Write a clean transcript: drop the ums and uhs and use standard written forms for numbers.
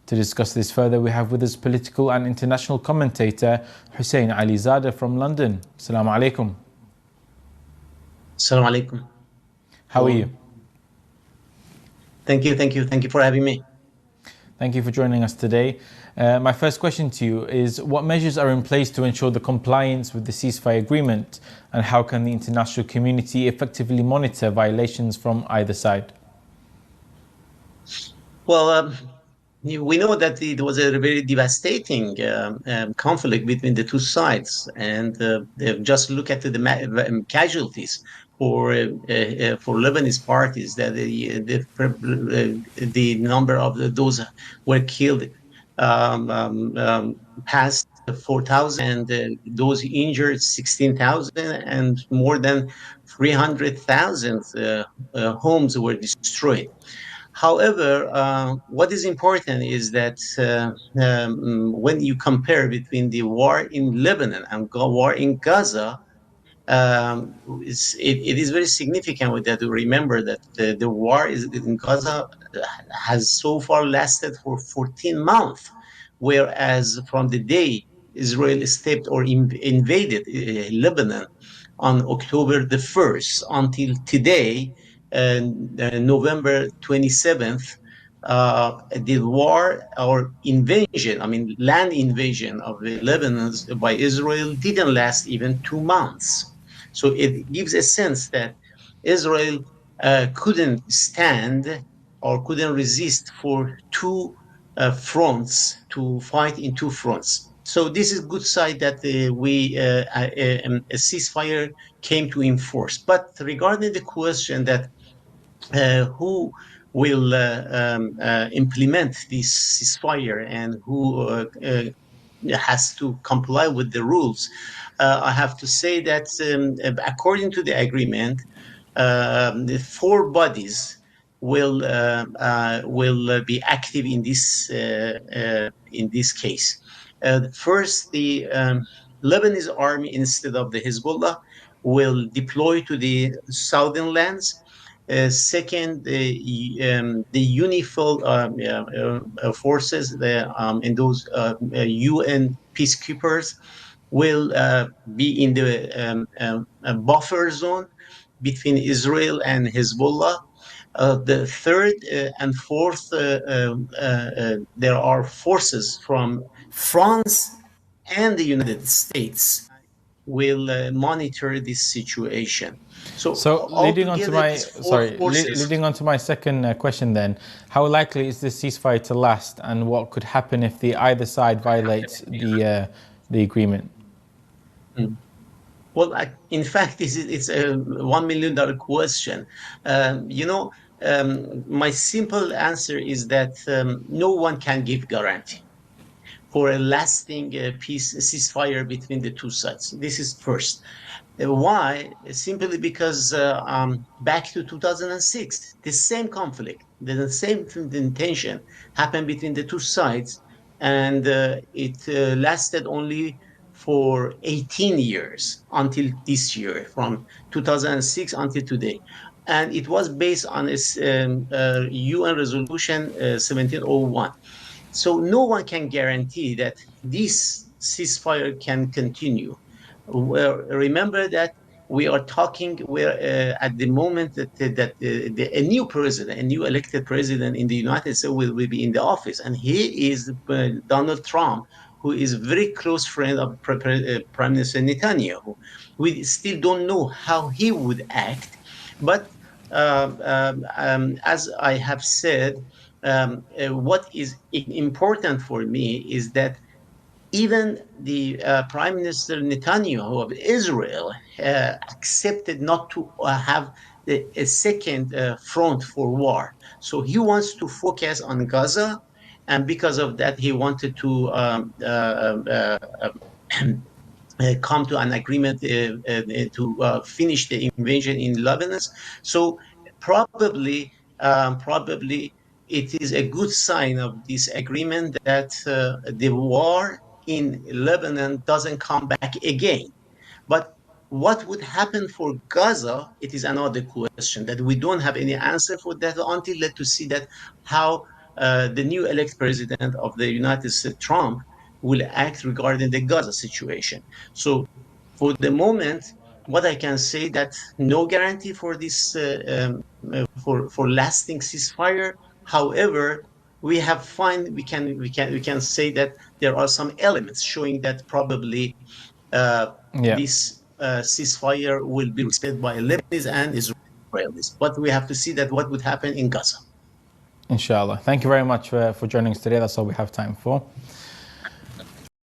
To discuss this further, we have with us political and international commentator Hussein Alizadeh from London. Assalamu alaikum. Assalamu alaikum. How are you? Thank you for having me. Thank you for joining us today. My first question to you is, what measures are in place to ensure the compliance with the ceasefire agreement, and how can the international community effectively monitor violations from either side? Well, we know that it was a very devastating conflict between the two sides, and just look at the casualties for Lebanese parties. That the number of those were killed past 4,000, and those injured 16,000, and more than 300,000 homes were destroyed. However, what is important is that when you compare between the war in Lebanon and war in Gaza, it is very significant that to remember that the war in Gaza has so far lasted for 14 months, whereas from the day Israel stepped or invaded Lebanon on October the 1st until today, November 27th, the war or invasion, land invasion of Lebanon by Israel didn't last even 2 months. So it gives a sense that Israel couldn't stand or couldn't resist for two fronts, to fight in two fronts. So this is good side that a ceasefire came to enforce. But regarding the question that who will implement this ceasefire and who has to comply with the rules, I have to say that according to the agreement, the four bodies will be active in this case. First, the Lebanese army, instead of the Hezbollah, will deploy to the southern lands. Second, the UNIFIL forces, and those UN peacekeepers will be in the buffer zone between Israel and Hezbollah. The third and fourth, there are forces from France and the United States will monitor this situation. So leading on to my second question then, how likely is this ceasefire to last, and what could happen if either side violates the agreement? Well, in fact, it's a $1 million question. My simple answer is that no one can give guarantee for a lasting ceasefire between the two sides. This is first. Why? Simply because back to 2006, the same conflict, the same tension happened between the two sides, and it lasted only for 18 years until this year, from 2006 until today. And it was based on a UN resolution 1701. So no one can guarantee that this ceasefire can continue. Remember that we are talking, at the moment that a new president, a new elected president in the United States will be in the office, and he is Donald Trump, who is a very close friend of Prime Minister Netanyahu. We still don't know how he would act, but as I have said, what is important for me is that even the Prime Minister Netanyahu of Israel accepted not to have a second front for war. So he wants to focus on Gaza, and because of that, he wanted to come to an agreement to finish the invasion in Lebanon. So probably it is a good sign of this agreement that the war in Lebanon doesn't come back again. But what would happen for Gaza, it is another question that we don't have any answer for that until to see that how the new elect president of the United States, Trump, will act regarding the Gaza situation. So for the moment, what I can say that no guarantee for this for lasting ceasefire. However, we can say that there are some elements showing that probably Yeah. this ceasefire will be respected by Lebanese and Israelis. But we have to see that what would happen in Gaza. Inshallah. Thank you very much for joining us today. That's all we have time for.